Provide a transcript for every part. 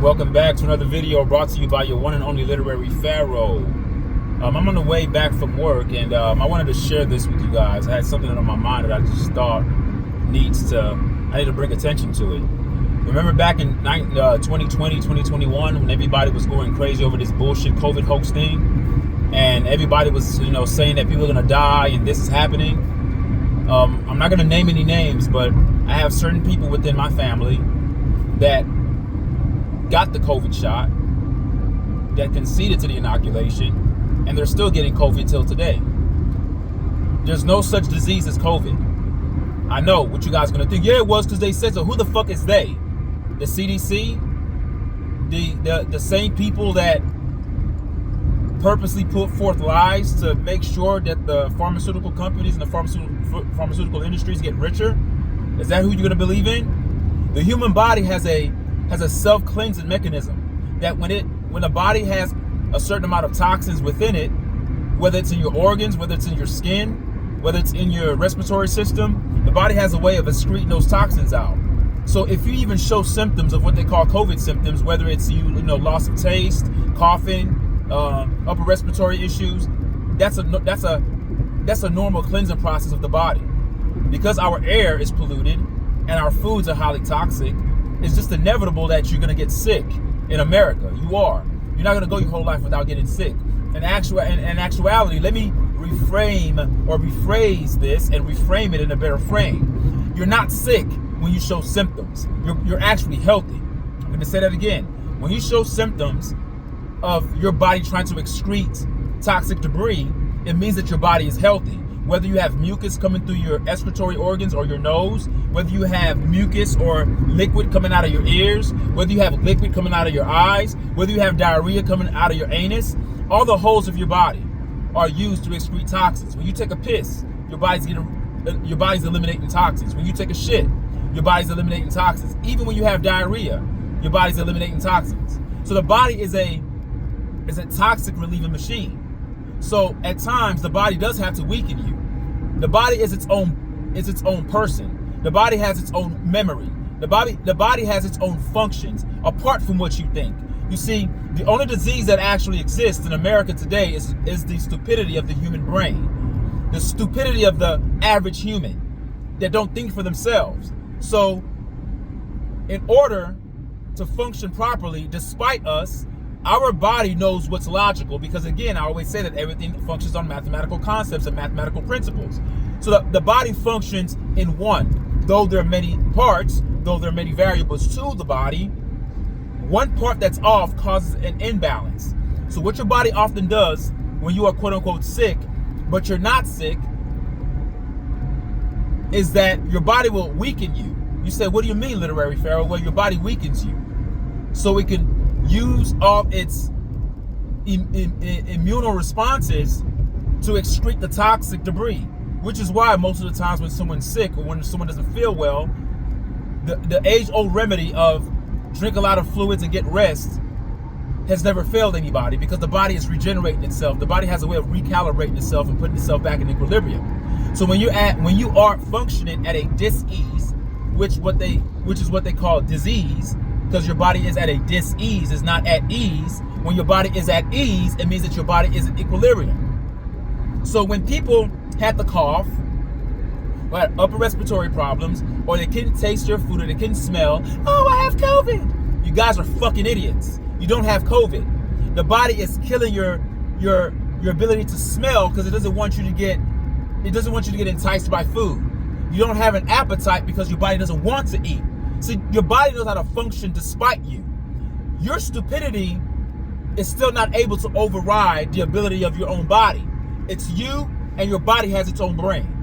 Welcome back to another video brought to you by your one and only literary pharaoh. I'm on the way back from work, and I wanted to share this with you guys. I had something on my mind that I just thought I need to bring attention to it. Remember back in 2020, 2021, when everybody was going crazy over this bullshit COVID hoax thing, and everybody was, saying that people are gonna die and this is happening. I'm not gonna name any names, but I have certain people within my family that got the COVID shot, that conceded to the inoculation, and they're still getting COVID till today. There's no such disease as COVID. I know what you guys are gonna think. Yeah, it was because they said so. Who the fuck is they? The CDC? The same people that purposely put forth lies to make sure that the pharmaceutical companies and the pharmaceutical industries get richer? Is that who you're gonna believe in? The human body has a self-cleansing mechanism that when the body has a certain amount of toxins within it, whether it's in your organs, whether it's in your skin, whether it's in your respiratory system, the body has a way of excreting those toxins out. So if you even show symptoms of what they call COVID symptoms, whether it's loss of taste, coughing, upper respiratory issues, that's a normal cleansing process of the body. Because our air is polluted and our foods are highly toxic, it's just inevitable that you're going to get sick in America. You are. You're not going to go your whole life without getting sick. In actuality, let me rephrase this and reframe it in a better frame. You're not sick when you show symptoms. You're actually healthy. I'm going to say that again. When you show symptoms of your body trying to excrete toxic debris, it means that your body is healthy. Whether you have mucus coming through your excretory organs or your nose, whether you have mucus or liquid coming out of your ears, whether you have liquid coming out of your eyes, whether you have diarrhea coming out of your anus, all the holes of your body are used to excrete toxins. When you take a piss, your body's eliminating toxins. When you take a shit, your body's eliminating toxins. Even when you have diarrhea, your body's eliminating toxins. So the body is a toxic relieving machine. So at times the body does have to weaken you. The body is its own person. The body has its own memory. The body has its own functions apart from what you think. You see, the only disease that actually exists in America today is the stupidity of the human brain. The stupidity of the average human that don't think for themselves. So in order to function properly, despite us, our body knows what's logical, because again, I always say that everything functions on mathematical concepts and mathematical principles. So the body functions in one. Though there are many parts, though there are many variables to the body, one part that's off causes an imbalance. So what your body often does when you are quote unquote sick, but you're not sick, is that your body will weaken you. You say, what do you mean, literary pharaoh? Well, your body weakens you so it can use all its immune responses to excrete the toxic debris, which is why most of the times when someone's sick or when someone doesn't feel well, the age-old remedy of drink a lot of fluids and get rest has never failed anybody, because the body is regenerating itself. The body has a way of recalibrating itself and putting itself back in equilibrium. So when you are functioning at a dis-ease, which is what they call disease, because your body is at a dis-ease, it's not at ease. When your body is at ease, it means that your body is in equilibrium. So when people had the cough, or had upper respiratory problems, or they couldn't taste your food, or they couldn't smell, oh, I have COVID. You guys are fucking idiots. You don't have COVID. The body is killing your ability to smell because it doesn't want you to get enticed by food. You don't have an appetite because your body doesn't want to eat. See, your body knows how to function despite you. Your stupidity is still not able to override the ability of your own body. It's you, and your body has its own brain.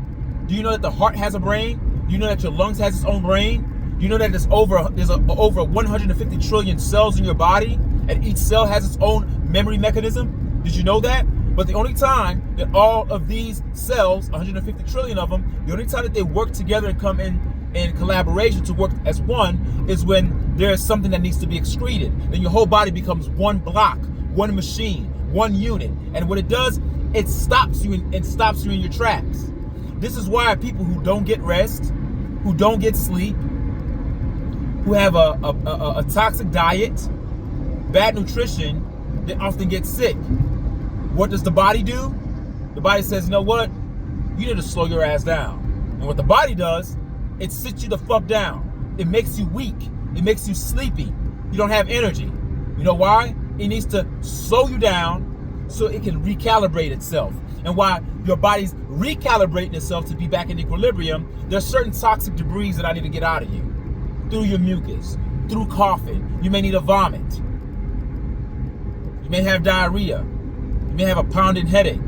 Do you know that the heart has a brain? Do you know that your lungs has its own brain? Do you know that there's over 150 trillion cells in your body, and each cell has its own memory mechanism? Did you know that? But the only time that all of these cells, 150 trillion of them, the only time that they work together and come in collaboration to work as one is when there is something that needs to be excreted. Then your whole body becomes one block, one machine, one unit. And what it does, it stops you in your tracks. This is why people who don't get rest, who don't get sleep, who have a toxic diet, bad nutrition, they often get sick. What does the body do? The body says, you know what? You need to slow your ass down. And what the body does, it sits you the fuck down. It makes you weak. It makes you sleepy. You don't have energy. You know why? It needs to slow you down so it can recalibrate itself. And while your body's recalibrating itself to be back in equilibrium, there's certain toxic debris that I need to get out of you. Through your mucus, through coughing. You may need a vomit. You may have diarrhea. You may have a pounding headache.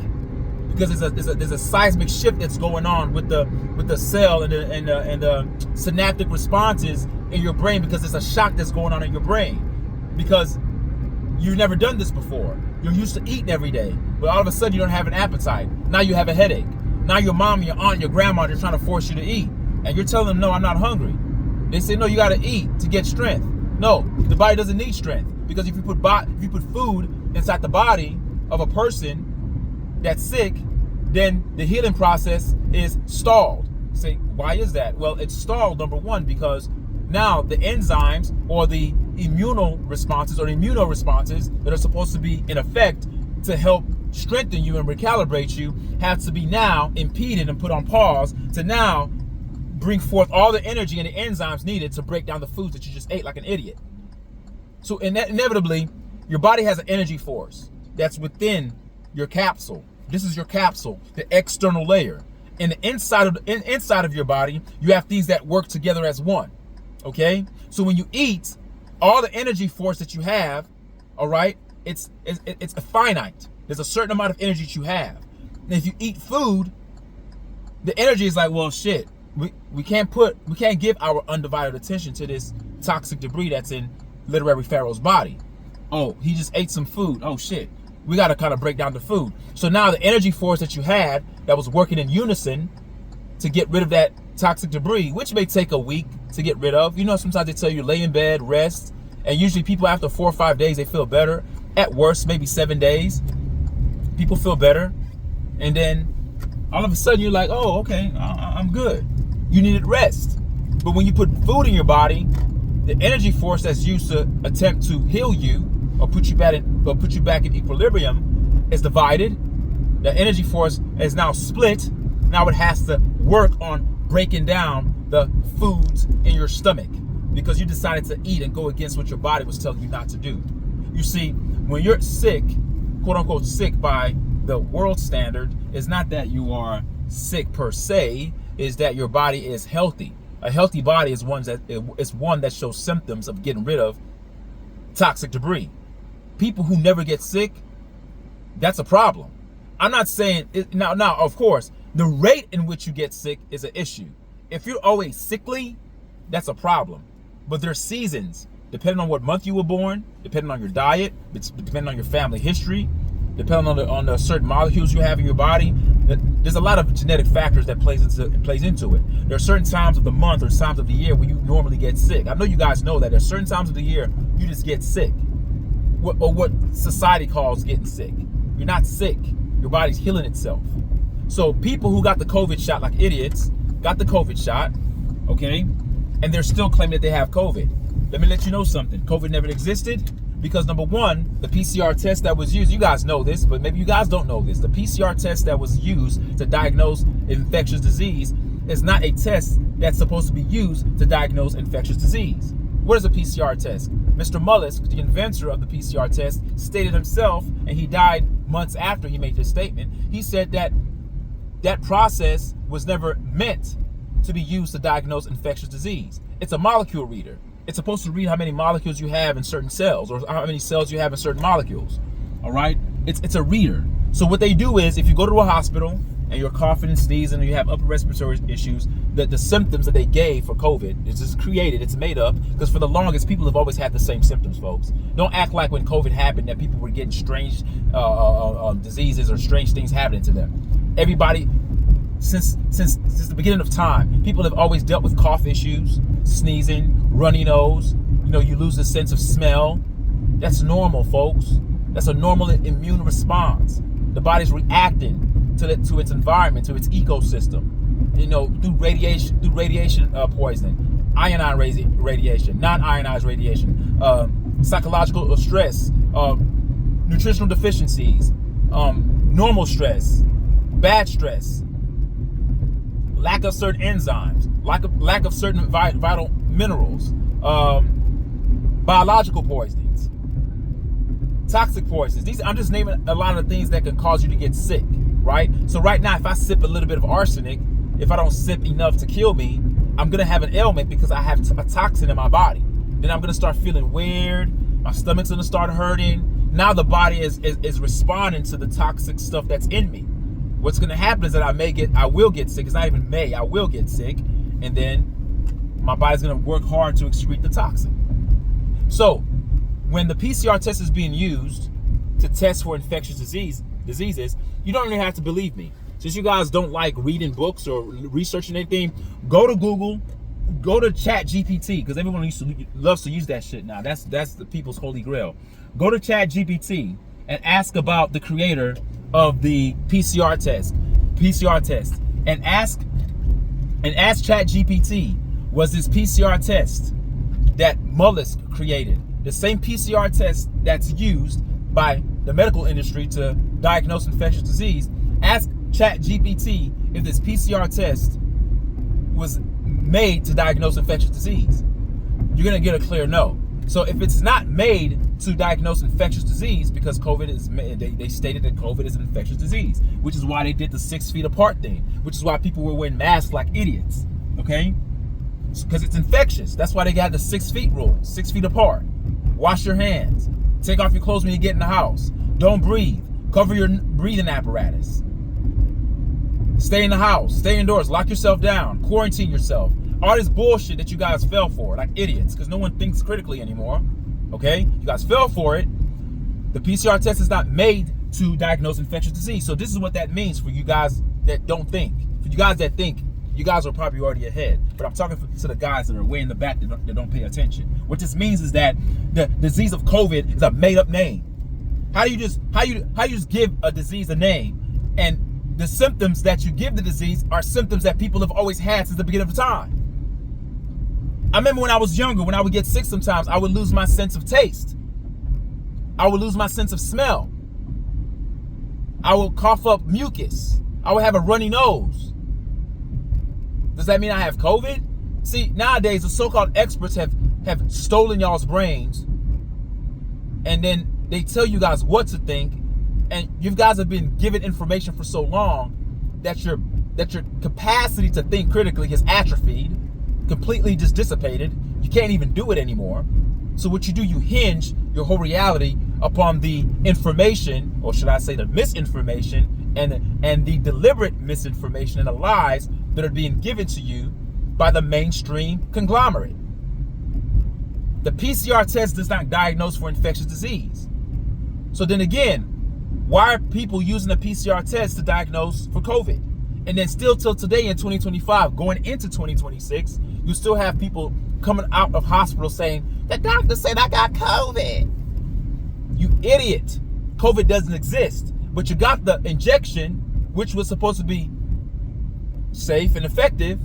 Because there's a seismic shift that's going on with the cell and the synaptic responses in your brain, because there's a shock that's going on in your brain. Because you've never done this before. You're used to eating every day, but all of a sudden you don't have an appetite. Now you have a headache. Now your mom, your aunt, your grandma, they're trying to force you to eat. And you're telling them, no, I'm not hungry. They say, no, you got to eat to get strength. No, the body doesn't need strength. Because if you put food inside the body of a person that's sick, then the healing process is stalled. Say, why is that? Well, it's stalled, number one, because now the enzymes or the immuno responses that are supposed to be in effect to help strengthen you and recalibrate you have to be now impeded and put on pause to now bring forth all the energy and the enzymes needed to break down the foods that you just ate like an idiot. So inevitably, your body has an energy force that's within your capsule. This is your capsule, the external layer. And the inside of your body, you have things that work together as one. Okay? So when you eat, all the energy force that you have, all right, it's finite. There's a certain amount of energy that you have. And if you eat food, the energy is like, well, shit, we can't give our undivided attention to this toxic debris that's in Literary Pharaoh's body. Oh, he just ate some food. Oh shit. We got to kind of break down the food. So now the energy force that you had that was working in unison to get rid of that toxic debris, which may take a week to get rid of. You know, sometimes they tell you lay in bed, rest. And usually people after 4 or 5 days, they feel better. At worst, maybe 7 days, people feel better. And then all of a sudden you're like, oh, okay, I'm good. You needed rest. But when you put food in your body, the energy force that's used to attempt to heal you or put you back in equilibrium is divided. The energy force is now split. Now it has to work on breaking down the foods in your stomach because you decided to eat and go against what your body was telling you not to do. You see, when you're sick, quote unquote sick by the world standard, it's not that you are sick per se, is that your body is healthy. A healthy body is one that shows symptoms of getting rid of toxic debris. People who never get sick, that's a problem. I'm not saying now of course the rate in which you get sick is an issue. If you're always sickly, that's a problem. But there's seasons, depending on what month you were born, depending on your diet, depending on your family history, depending on the certain molecules you have in your body. There's a lot of genetic factors that plays into it. There are certain times of the month or times of the year where you normally get sick. I know you guys know that there's certain times of the year you just get sick, or what society calls getting sick. You're not sick. Your body's healing itself. So people who got the COVID shot like idiots got the COVID shot, okay, and they're still claiming that they have COVID. Let me let you know something. COVID never existed. Because number one, the PCR test that was used, you guys know this, but maybe you guys don't know this. The PCR test that was used to diagnose infectious disease is not a test that's supposed to be used to diagnose infectious disease. What is a PCR test? Mr. Mullis, the inventor of the PCR test, stated himself, and he died months after he made this statement, he said that that process was never meant to be used to diagnose infectious disease. It's a molecule reader. It's supposed to read how many molecules you have in certain cells or how many cells you have in certain molecules. All right? It's a reader. So what they do is if you go to a hospital and you're coughing and sneezing and you have upper respiratory issues, the symptoms that they gave for COVID is just created, it's made up, because for the longest, people have always had the same symptoms, folks. Don't act like when COVID happened that people were getting strange diseases or strange things happening to them. Everybody, since the beginning of time, people have always dealt with cough issues, sneezing, runny nose. You know, you lose the sense of smell. That's normal, folks. That's a normal immune response. The body's reacting to its environment, to its ecosystem. You know, through radiation poisoning, ionized radiation, non-ionized radiation, psychological stress, nutritional deficiencies, normal stress, bad stress, lack of certain enzymes, lack of certain vital minerals, biological poisonings, toxic poisons. I'm just naming a lot of the things that can cause you to get sick, right? So right now, if I sip a little bit of arsenic, if I don't sip enough to kill me, I'm gonna have an ailment because I have a toxin in my body. Then I'm gonna start feeling weird. My stomach's gonna start hurting. Now the body is responding to the toxic stuff that's in me. What's gonna happen is that I will get sick. It's not even may, I will get sick, and then my body's gonna work hard to excrete the toxin. So when the PCR test is being used to test for infectious diseases, you don't really have to believe me. Since you guys don't like reading books or researching anything, go to Google, go to ChatGPT, because everyone loves to use that shit now. That's the people's holy grail. Go to ChatGPT and ask about the creator of the PCR test, and ask ChatGPT, was this PCR test that Mullis created the same PCR test that's used by the medical industry to diagnose infectious disease? Ask ChatGPT if this PCR test was made to diagnose infectious disease. You're gonna get a clear no. So if it's not made to diagnose infectious disease, because COVID is, they stated that COVID is an infectious disease, which is why they did the 6 feet apart thing, which is why people were wearing masks like idiots, okay? Because it's infectious. That's why they got the 6 feet rule, 6 feet apart. Wash your hands. Take off your clothes when you get in the house. Don't breathe. Cover your breathing apparatus. Stay in the house. Stay indoors. Lock yourself down. Quarantine yourself. All this bullshit that you guys fell for, like idiots, because no one thinks critically anymore. Okay? You guys fell for it. The PCR test is not made to diagnose infectious disease. So this is what that means for you guys that don't think. For you guys that think, you guys are probably already ahead. But I'm talking to the guys that are way in the back that don't pay attention. What this means is that the disease of COVID is a made-up name. How do you just give a disease a name, and the symptoms that you give the disease are symptoms that people have always had since the beginning of time? I remember when I was younger, when I would get sick sometimes, I would lose my sense of taste. I would lose my sense of smell. I would cough up mucus. I would have a runny nose. Does that mean I have COVID? See, nowadays the so-called experts have stolen y'all's brains, and then they tell you guys what to think, and you guys have been given information for so long that your capacity to think critically has atrophied, completely just dissipated. You can't even do it anymore. So what you do, you hinge your whole reality upon the information, or should I say the misinformation, and the deliberate misinformation and the lies that are being given to you by the mainstream conglomerate. The PCR test does not diagnose for infectious disease. So then again, why are people using the PCR test to diagnose for COVID? And then still till today in 2025, going into 2026, you still have people coming out of hospitals saying, the doctor said I got COVID. You idiot. COVID doesn't exist. But you got the injection, which was supposed to be safe and effective.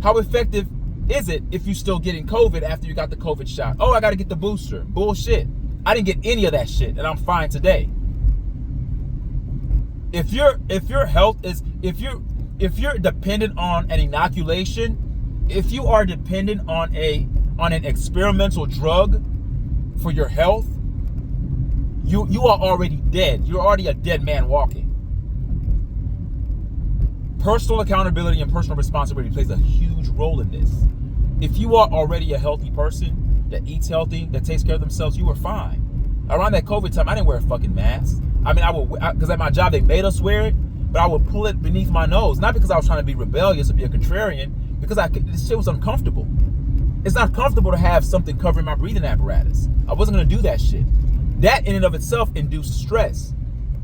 How effective is it if you're still getting COVID after you got the COVID shot? Oh, I got to get the booster. Bullshit. I didn't get any of that shit, and I'm fine today. If your health is, if you're dependent on an inoculation, if you are dependent on an experimental drug for your health, you are already dead. You're already a dead man walking. Personal accountability and personal responsibility plays a huge role in this. If you are already a healthy person that eats healthy, that takes care of themselves, you are fine. Around that COVID time, I didn't wear a fucking mask. I mean, because at my job they made us wear it, but I would pull it beneath my nose, not because I was trying to be rebellious or be a contrarian, because this shit was uncomfortable. It's not comfortable to have something covering my breathing apparatus. I wasn't gonna do that shit. That in and of itself induced stress.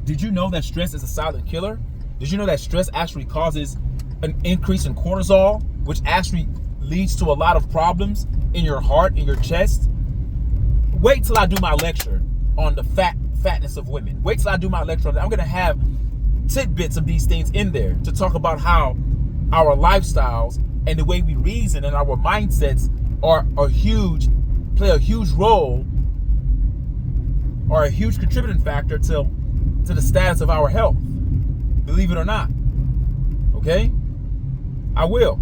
Did you know that stress is a silent killer? Did you know that stress actually causes an increase in cortisol, which actually leads to a lot of problems in your heart, in your chest? Wait till I do my lecture on the fatness of women. Wait till I do my lecture on that. I'm gonna have tidbits of these things in there to talk about how our lifestyles and the way we reason and our mindsets play a huge role are a huge contributing factor to the status of our health. Believe it or not. Okay? I will.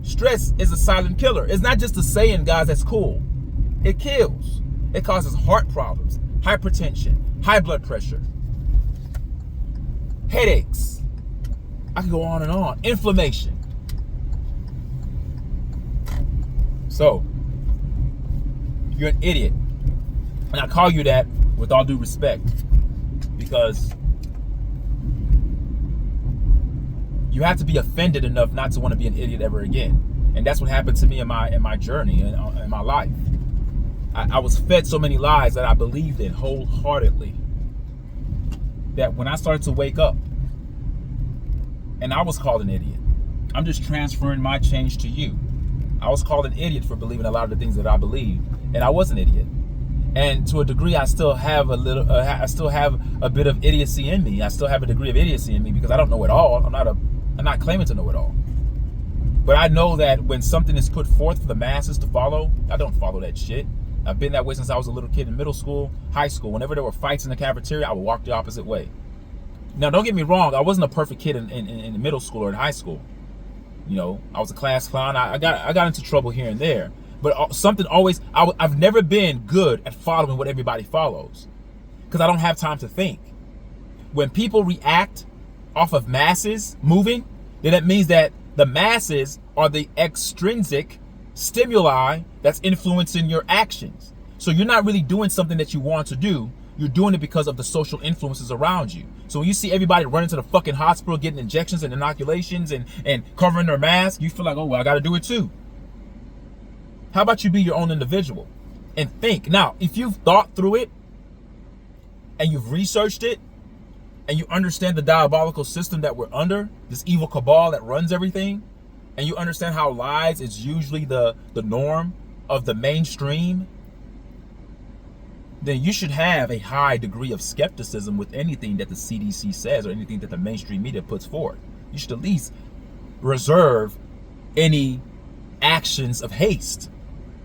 Stress is a silent killer. It's not just a saying, guys, that's cool. It kills. It causes heart problems, hypertension, high blood pressure, headaches. I can go on and on. Inflammation. So, you're an idiot. And I call you that with all due respect, because you have to be offended enough not to want to be an idiot ever again. And that's what happened to me in my journey, in my life. I was fed so many lies that I believed in wholeheartedly, that when I started to wake up, and I was called an idiot. I'm just transferring my change to you. I was called an idiot for believing a lot of the things that I believed, and I was an idiot. And to a degree, I still have a bit of idiocy in me. I still have a degree of idiocy in me because I don't know it all. I'm not claiming to know it all. But I know that when something is put forth for the masses to follow, I don't follow that shit. I've been that way since I was a little kid in middle school, high school. Whenever there were fights in the cafeteria, I would walk the opposite way. Now, don't get me wrong. I wasn't a perfect kid in middle school or in high school. You know, I was a class clown. I got into trouble here and there. But something always, I've never been good at following what everybody follows, because I don't have time to think. When people react off of masses moving, then that means that the masses are the extrinsic stimuli that's influencing your actions. So you're not really doing something that you want to do. You're doing it because of the social influences around you. So when you see everybody running to the fucking hospital, getting injections and inoculations and covering their mask, you feel like, oh, well, I got to do it too. How about you be your own individual and think? Now, if you've thought through it and you've researched it and you understand the diabolical system that we're under, this evil cabal that runs everything, and you understand how lies is usually the norm of the mainstream, then you should have a high degree of skepticism with anything that the CDC says or anything that the mainstream media puts forth. You should at least reserve any actions of haste.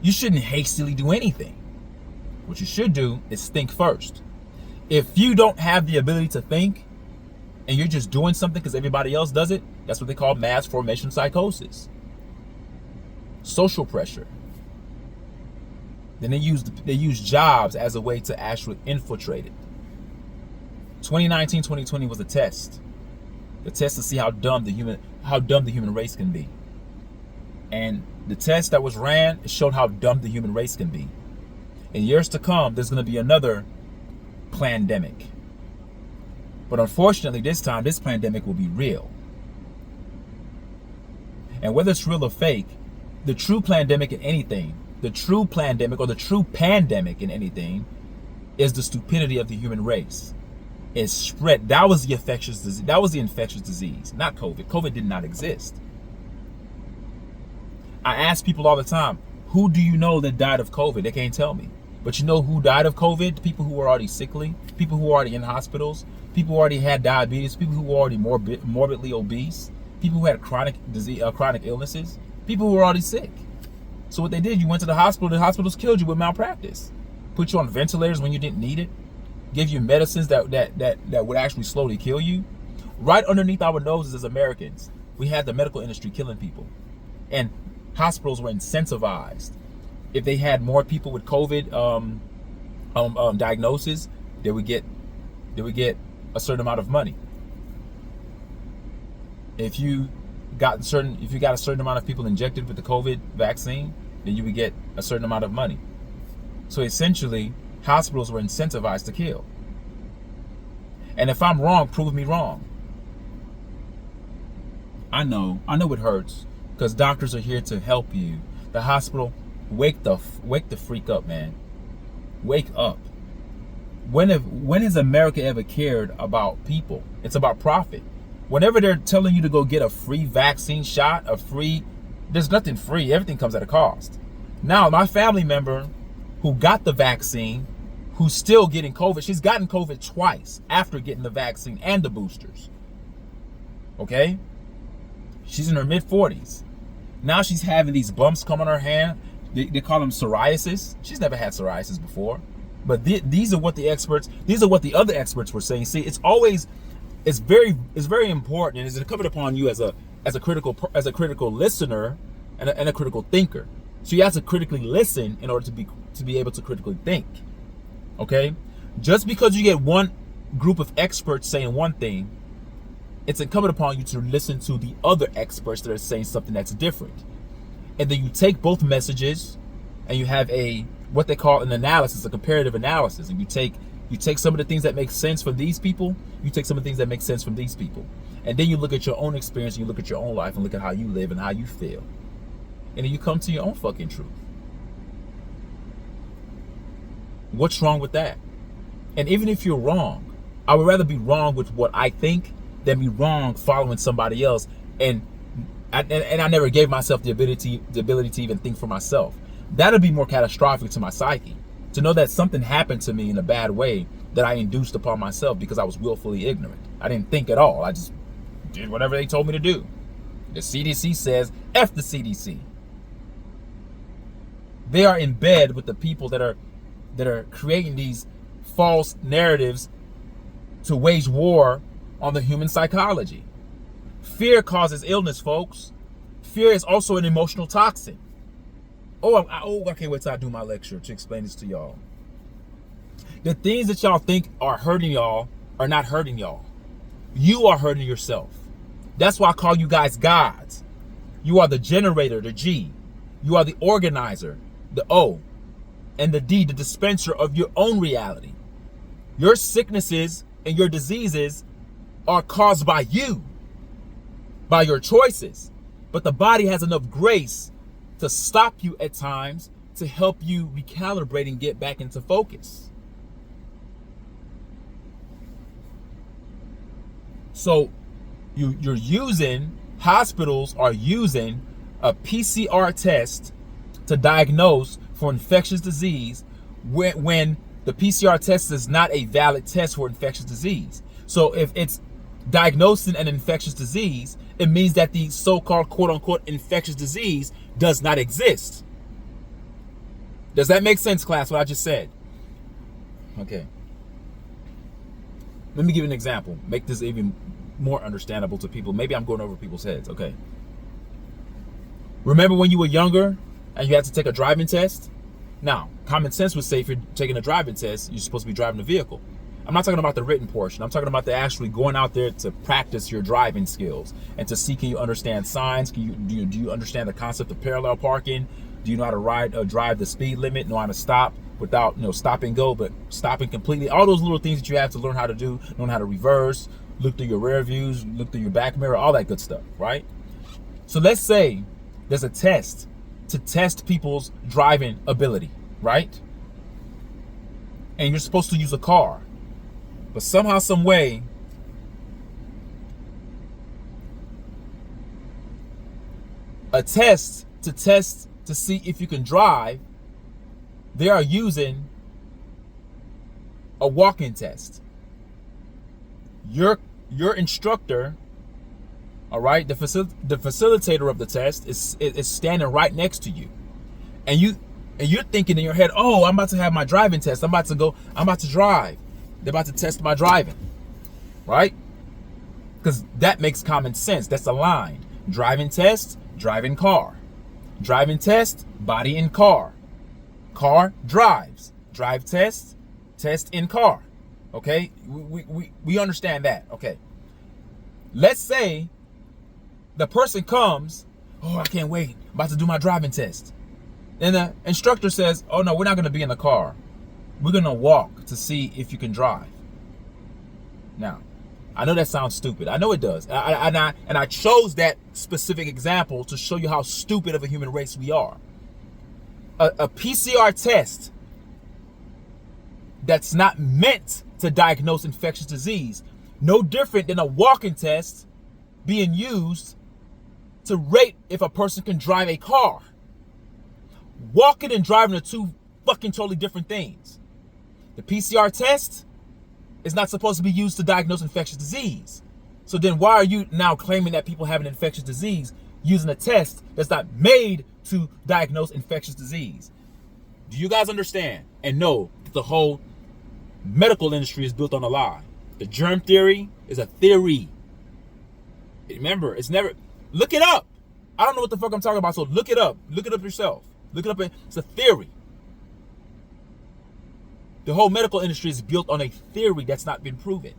You shouldn't hastily do anything. What you should do is think first. If you don't have the ability to think and you're just doing something because everybody else does it, that's what they call mass formation psychosis. Social pressure. Then they use jobs as a way to actually infiltrate it. 2019, 2020 was a test. The test to see how dumb the human race can be. And the test that was ran showed how dumb the human race can be. In years to come, there's going to be another pandemic. But unfortunately, this time, this pandemic will be real. And whether it's real or fake, the true pandemic in anything, the true pandemic or the true pandemic in anything, is the stupidity of the human race. It's spread. That was the infectious disease. That was the infectious disease, not COVID. COVID did not exist. I ask people all the time, who do you know that died of COVID? They can't tell me. But you know who died of COVID? People who were already sickly, people who were already in hospitals, people who already had diabetes, people who were already morbidly obese, people who had chronic disease, chronic illnesses, people who were already sick. So what they did, you went to the hospitals killed you with malpractice, put you on ventilators when you didn't need it, gave you medicines that would actually slowly kill you. Right underneath our noses as Americans, we had the medical industry killing people. And hospitals were incentivized. If they had more people with COVID diagnosis, they would get a certain amount of money. If you got a certain amount of people injected with the COVID vaccine, then you would get a certain amount of money. So essentially, hospitals were incentivized to kill. And if I'm wrong, prove me wrong. I know it hurts, because doctors are here to help you. The hospital, wake the freak up, man. Wake up. When has America ever cared about people? It's about profit. Whenever they're telling you to go get a free vaccine shot, there's nothing free. Everything comes at a cost. Now, my family member who got the vaccine, who's still getting COVID, she's gotten COVID twice after getting the vaccine and the boosters. Okay? She's in her mid-40s. Now she's having these bumps come on her hand. They call them psoriasis. She's never had psoriasis before. But these are what the other experts were saying. See, it's very important, and it's incumbent upon you as a critical listener and a critical thinker. So you have to critically listen in order to be able to critically think. Okay? Just because you get one group of experts saying one thing, it's incumbent upon you to listen to the other experts that are saying something that's different. And then you take both messages and you have what they call an analysis, a comparative analysis. And you take some of the things that make sense from these people, you take some of the things that make sense from these people. And then you look at your own experience, and you look at your own life, and look at how you live and how you feel. And then you come to your own fucking truth. What's wrong with that? And even if you're wrong, I would rather be wrong with what I think than be wrong following somebody else. And I never gave myself the ability to even think for myself. That'd be more catastrophic to my psyche. To know that something happened to me in a bad way that I induced upon myself because I was willfully ignorant. I didn't think at all. I just did whatever they told me to do. The CDC says, F the CDC. They are in bed with the people that are creating these false narratives to wage war on the human psychology. Fear causes illness, folks. Fear is also an emotional toxin. I can't wait till I do my lecture to explain this to y'all. The things that y'all think are hurting y'all are not hurting y'all. You are hurting yourself. That's why I call you guys gods. You are the generator, the G. You are the organizer, the O. And the D, the dispenser of your own reality. Your sicknesses and your diseases are caused by you, by your choices. But the body has enough grace to stop you at times to help you recalibrate and get back into focus. So hospitals are using a PCR test to diagnose for infectious disease when the PCR test is not a valid test for infectious disease. So if it's diagnosing an infectious disease, it means that the so-called quote-unquote infectious disease does not exist. Does that make sense, class, what I just said? Okay. Let me give you an example. Make this even more understandable to people. Maybe I'm going over people's heads. Okay. Remember when you were younger and you had to take a driving test? Now, common sense would say if you're taking a driving test, you're supposed to be driving a vehicle. I'm not talking about the written portion. I'm talking about the actually going out there to practice your driving skills and to see, can you understand signs? Do you understand the concept of parallel parking? Do you know how to drive the speed limit? Know how to stop without stop and go, but stopping completely? All those little things that you have to learn how to do. Learn how to reverse, look through your rear views, look through your back mirror, all that good stuff, right? So let's say there's a test to test people's driving ability, right? And you're supposed to use a car. But somehow, some way, a test to see if you can drive, they are using a walk-in test. Your instructor, all right, the facilitator of the test is standing right next to you, and you're thinking in your head, oh, I'm about to have my driving test. I'm about to drive. They're about to test my driving, right? Because that makes common sense. That's aligned. Driving test, driving car. Driving test, body in car. Car drives. Drive test, test in car. Okay? We understand that. Okay. Let's say the person comes, oh, I can't wait. I'm about to do my driving test. And the instructor says, oh, no, we're not going to be in the car. We're going to walk to see if you can drive. Now, I know that sounds stupid. I know it does. And I chose that specific example to show you how stupid of a human race we are. A PCR test that's not meant to diagnose infectious disease, no different than a walking test being used to rate if a person can drive a car. Walking and driving are two fucking totally different things. The PCR test is not supposed to be used to diagnose infectious disease. So then why are you now claiming that people have an infectious disease using a test that's not made to diagnose infectious disease? Do you guys understand? And no, The whole medical industry is built on a lie. The germ theory is a theory. Remember, it's never... Look it up. I don't know what the fuck I'm talking about, so look it up. Look it up yourself. Look it up. It's a theory. The whole medical industry is built on a theory that's not been proven.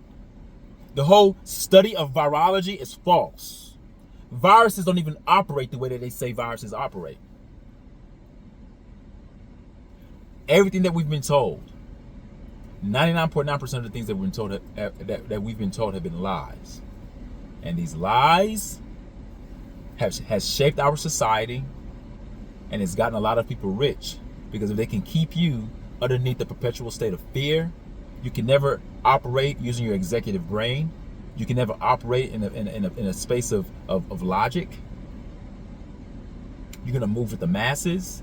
The whole study of virology is false. Viruses don't even operate the way that they say viruses operate. Everything that we've been told, 99.9% of the things that we've been told that we've been told have been lies. And these lies has shaped our society, and it's gotten a lot of people rich, because if they can keep you underneath the perpetual state of fear, you can never operate using your executive brain. You can never operate in a space of logic. You're gonna move with the masses.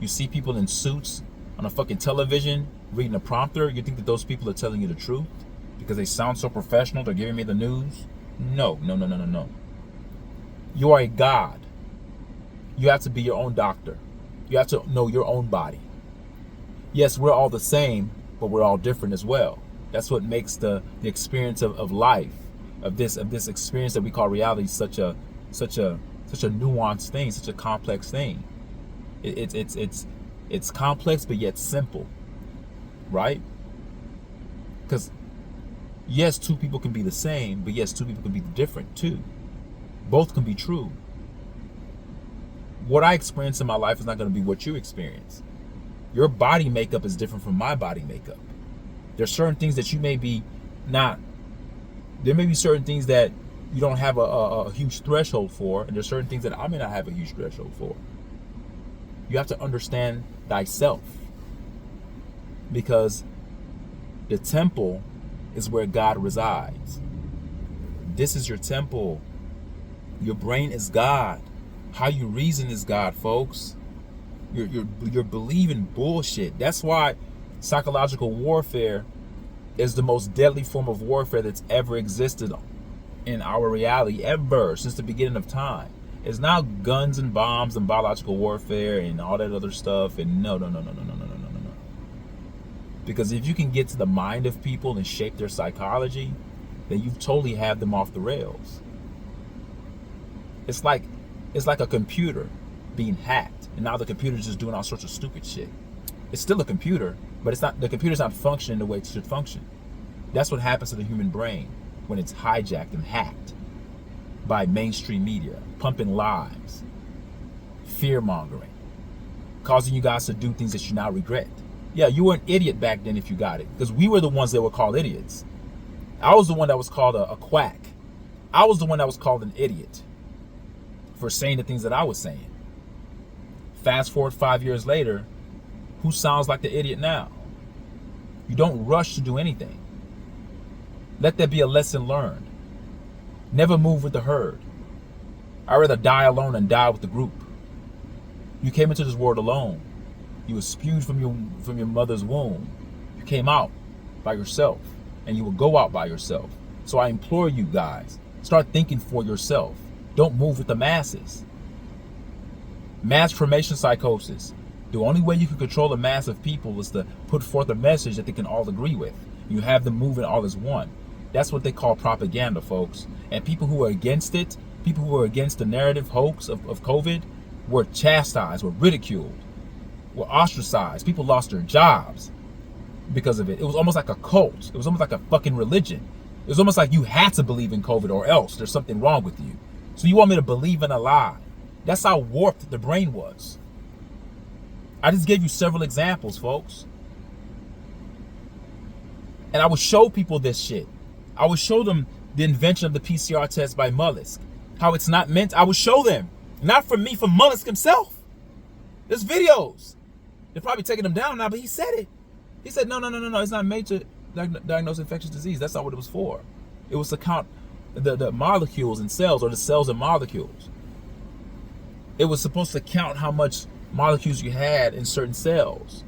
You see people in suits on a fucking television reading a prompter. You think that those people are telling you the truth because they sound so professional? They're giving me the news. No. You are a god. You have to be your own doctor. You have to know your own body. Yes, we're all the same, but we're all different as well. That's what makes the experience of life, of this experience that we call reality, such a nuanced thing, such a complex thing. It's complex but yet simple, right? Because yes, two people can be the same, but yes, two people can be different too. Both can be true. What I experience in my life is not going to be what you experience. Your body makeup is different from my body makeup. There's certain things that you may be not. There may be certain things that you don't have a huge threshold for, and there's certain things that I may not have a huge threshold for. You have to understand thyself, because the temple is where God resides. This is your temple. Your brain is God. How you reason is God, folks. You're believing bullshit. That's why psychological warfare is the most deadly form of warfare that's ever existed in our reality, ever, since the beginning of time. It's not guns and bombs and biological warfare and all that other stuff. And no. Because if you can get to the mind of people and shape their psychology, then you've totally had them off the rails. It's like a computer being hacked, and now the computer's just doing all sorts of stupid shit. It's still a computer, but it's not. The computer's not functioning the way it should function. That's what happens to the human brain when it's hijacked and hacked by mainstream media, pumping lies, fear-mongering, causing you guys to do things that you now regret. Yeah, you were an idiot back then if you got it, because we were the ones that were called idiots. I was the one that was called a quack. I was the one that was called an idiot for saying the things that I was saying. Fast forward 5 years later, who sounds like the idiot now? You don't rush to do anything. Let that be a lesson learned. Never move with the herd. I'd rather die alone than die with the group. You came into this world alone. You were spewed from your mother's womb. You came out by yourself, and you will go out by yourself. So I implore you guys, start thinking for yourself. Don't move with the masses. Mass formation psychosis. The only way you can control a mass of people is to put forth a message that they can all agree with. You have them moving all as one. That's what they call propaganda, folks. And people who are against it, people who are against the narrative hoax of COVID, were chastised, were ridiculed, were ostracized. People lost their jobs because of it. It was almost like a cult. It was almost like a fucking religion. It was almost like you had to believe in COVID or else there's something wrong with you. So you want me to believe in a lie? That's how warped the brain was. I just gave you several examples, folks. And I would show people this shit. I would show them the invention of the PCR test by Mollusk. How it's not meant. I would show them. Not from me, from Mollusk himself. There's videos. They're probably taking them down now, but he said it. He said, no. It's not made to diagnose infectious disease. That's not what it was for. It was to count the molecules in cells, or the cells and molecules. It was supposed to count how much molecules you had in certain cells.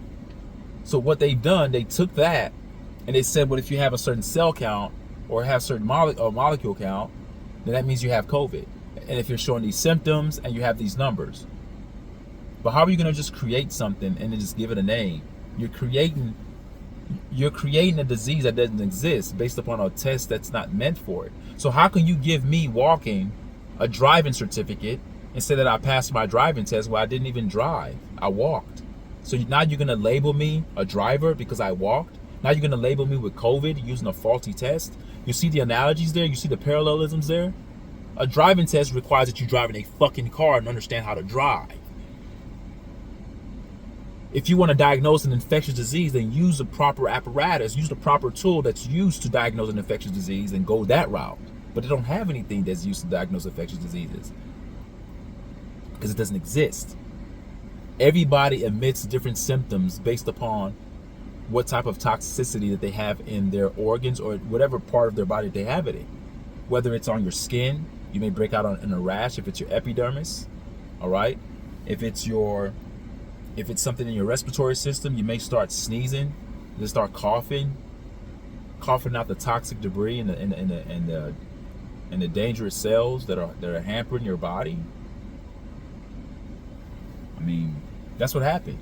So what they've done, they took that and they said, well, if you have a certain cell count or have certain molecule count, then that means you have COVID. And if you're showing these symptoms and you have these numbers. But how are you going to just create something and then just give it a name You're creating a disease that doesn't exist based upon a test that's not meant for it. So how can you give me walking a driving certificate and say that I passed my driving test where I didn't even drive? I walked. So now you're going to label me a driver because I walked? Now you're going to label me with COVID using a faulty test? You see the analogies there? You see the parallelisms there? A driving test requires that you drive in a fucking car and understand how to drive. If you want to diagnose an infectious disease, then use the proper apparatus, use the proper tool that's used to diagnose an infectious disease and go that route. But they don't have anything that's used to diagnose infectious diseases because it doesn't exist. Everybody emits different symptoms based upon what type of toxicity that they have in their organs or whatever part of their body they have it in. Whether it's on your skin, you may break out in a rash if it's your epidermis, all right? If it's something in your respiratory system, you may start sneezing, you start coughing out the toxic debris and the dangerous cells that are hampering your body. I mean, that's what happened.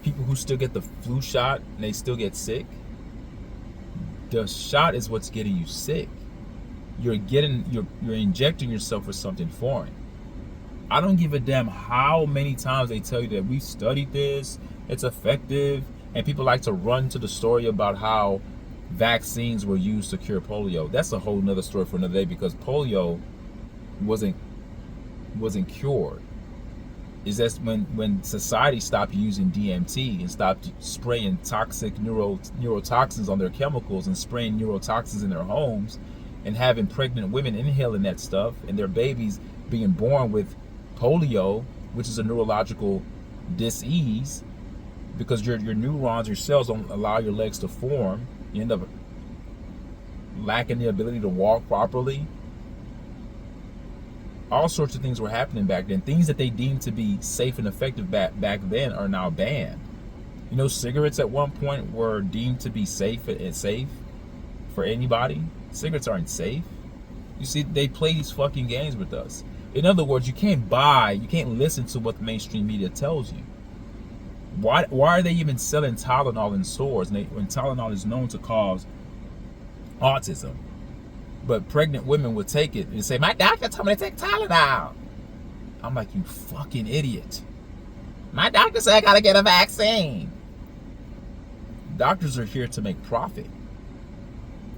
People who still get the flu shot and they still get sick. The shot is what's getting you sick. You're injecting yourself with something foreign. I don't give a damn how many times they tell you that we studied this, it's effective, and people like to run to the story about how vaccines were used to cure polio. That's a whole nother story for another day because polio wasn't cured. Is that when society stopped using DMT and stopped spraying toxic neurotoxins on their chemicals and spraying neurotoxins in their homes and having pregnant women inhaling that stuff and their babies being born with polio, which is a neurological disease because your neurons, your cells don't allow your legs to form. You end up lacking the ability to walk properly. All sorts of things were happening back then. Things that they deemed to be safe and effective back then are now banned. You know, cigarettes at one point were deemed to be safe for anybody. Cigarettes aren't safe. You see, they play these fucking games with us. In other words, you can't listen to what the mainstream media tells you. Why are they even selling Tylenol in stores when Tylenol is known to cause autism? But pregnant women would take it and say, my doctor told me to take Tylenol. I'm like, you fucking idiot. My doctor said I gotta get a vaccine. Doctors are here to make profit.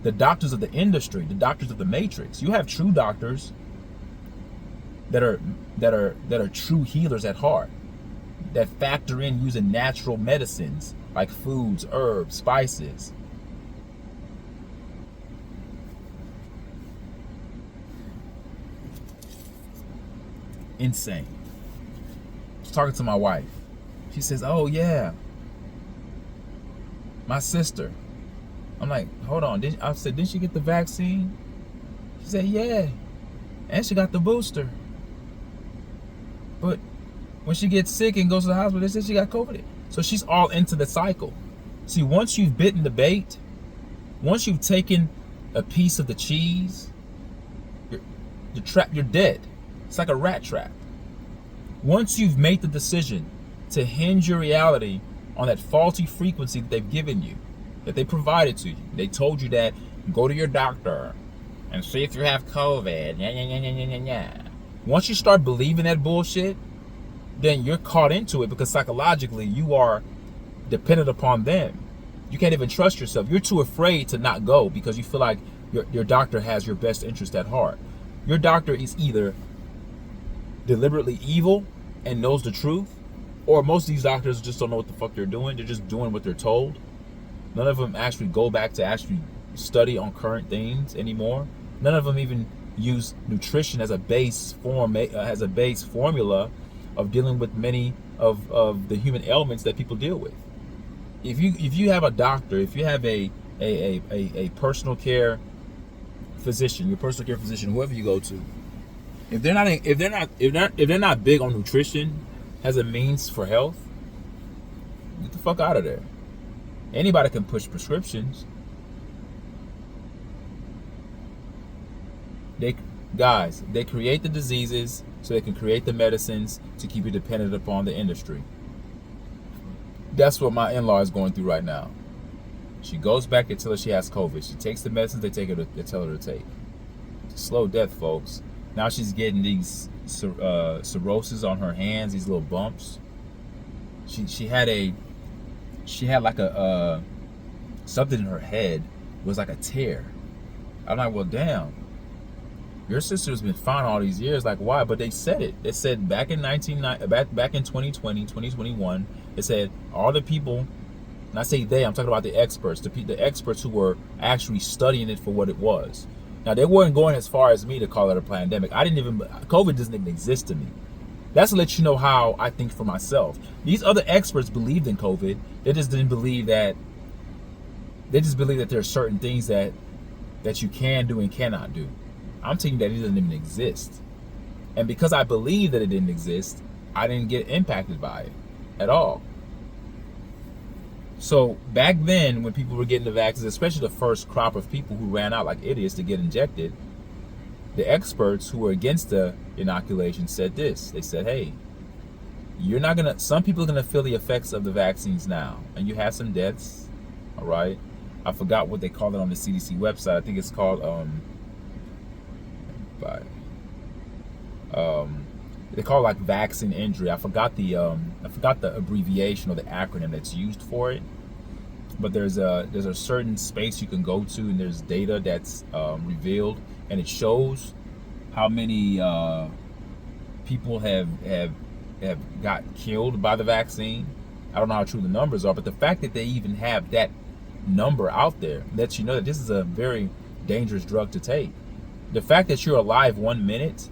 The doctors of the industry, the doctors of the matrix. You have true doctors that are true healers at heart, that factor in using natural medicines like foods, herbs, spices. Insane. I was talking to my wife. She says, oh yeah, my sister. I'm like, hold on. I said, didn't she get the vaccine? She said, yeah, and she got the booster. But when she gets sick and goes to the hospital, they said she got COVID. So she's all into the cycle. See, once you've bitten the bait, once you've taken a piece of the cheese, you're dead. It's like a rat trap. Once you've made the decision to hinge your reality on that faulty frequency that they've given you, that they provided to you, they told you that go to your doctor and see if you have COVID. Once you start believing that bullshit, then you're caught into it because psychologically you are dependent upon them. You can't even trust yourself. You're too afraid to not go because you feel like your doctor has your best interest at heart. Your doctor is either deliberately evil and knows the truth, or most of these doctors just don't know what the fuck they're doing. They're just doing what they're told. None of them actually go back to actually study on current things anymore. None of them even use nutrition as a base formula of dealing with many of the human ailments that people deal with. If you have a doctor, if you have a personal care physician, your personal care physician, whoever you go to, if they're not big on nutrition as a means for health, get the fuck out of there. Anybody can push prescriptions. They create the diseases so they can create the medicines to keep you dependent upon the industry. That's what my in-law is going through right now. She goes back until she has COVID. She takes the medicines they tell her to take. It's a slow death, folks. Now she's getting these cirrhosis on her hands, these little bumps. She had like a something in her head. It was like a tear. I'm like, well, damn. Your sister's been fine all these years. Like, why? But they said it. It said back in 2020, 2021. It said all the people. And I say they, I'm talking about the experts, the experts who were actually studying it for what it was. Now, they weren't going as far as me to call it a pandemic. COVID doesn't even exist to me. That's to let you know how I think for myself. These other experts believed in COVID. They just believe that there are certain things that you can do and cannot do. I'm telling you that it doesn't even exist. And because I believe that it didn't exist, I didn't get impacted by it at all. So back then, when people were getting the vaccines, especially the first crop of people who ran out like idiots to get injected, the experts who were against the inoculation said this. They said, hey, some people are going to feel the effects of the vaccines now. And you have some deaths, all right? I forgot what they call it on the CDC website. I think it's called, they call it like vaccine injury. I forgot the abbreviation or the acronym that's used for it. But there's a certain space you can go to, and there's data that's revealed, and it shows how many people have got killed by the vaccine. I don't know how true the numbers are, but the fact that they even have that number out there lets you know that this is a very dangerous drug to take. The fact that you're alive 1 minute,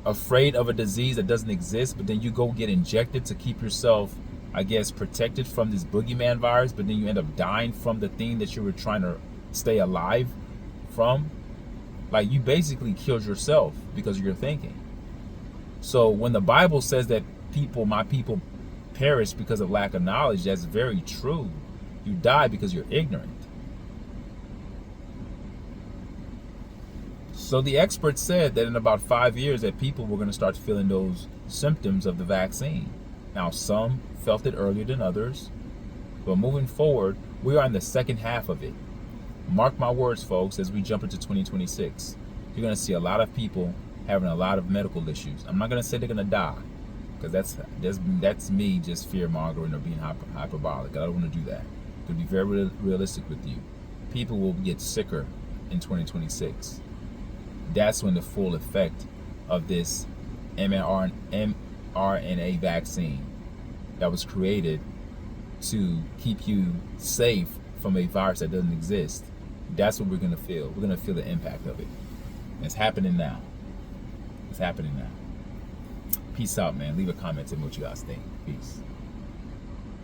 afraid of a disease that doesn't exist, but then you go get injected to keep yourself, I guess, protected from this boogeyman virus, but then you end up dying from the thing that you were trying to stay alive from. Like, you basically killed yourself because of your thinking. So when the Bible says that my people perish because of lack of knowledge, that's very true. You die because you're ignorant. So the experts said that in about 5 years that people were going to start feeling those symptoms of the vaccine. Now, some felt it earlier than others, but moving forward, we are in the second half of it. Mark my words, folks, as we jump into 2026, you're going to see a lot of people having a lot of medical issues. I'm not going to say they're going to die, because that's me just fear-mongering or being hyperbolic. I don't want to do that. To be very realistic with you, people will get sicker in 2026. That's when the full effect of this mRNA vaccine that was created to keep you safe from a virus that doesn't exist, that's what we're going to feel. We're going to feel the impact of it. It's happening now. It's happening now. Peace out, man. Leave a comment. Tell me what you guys think. Peace.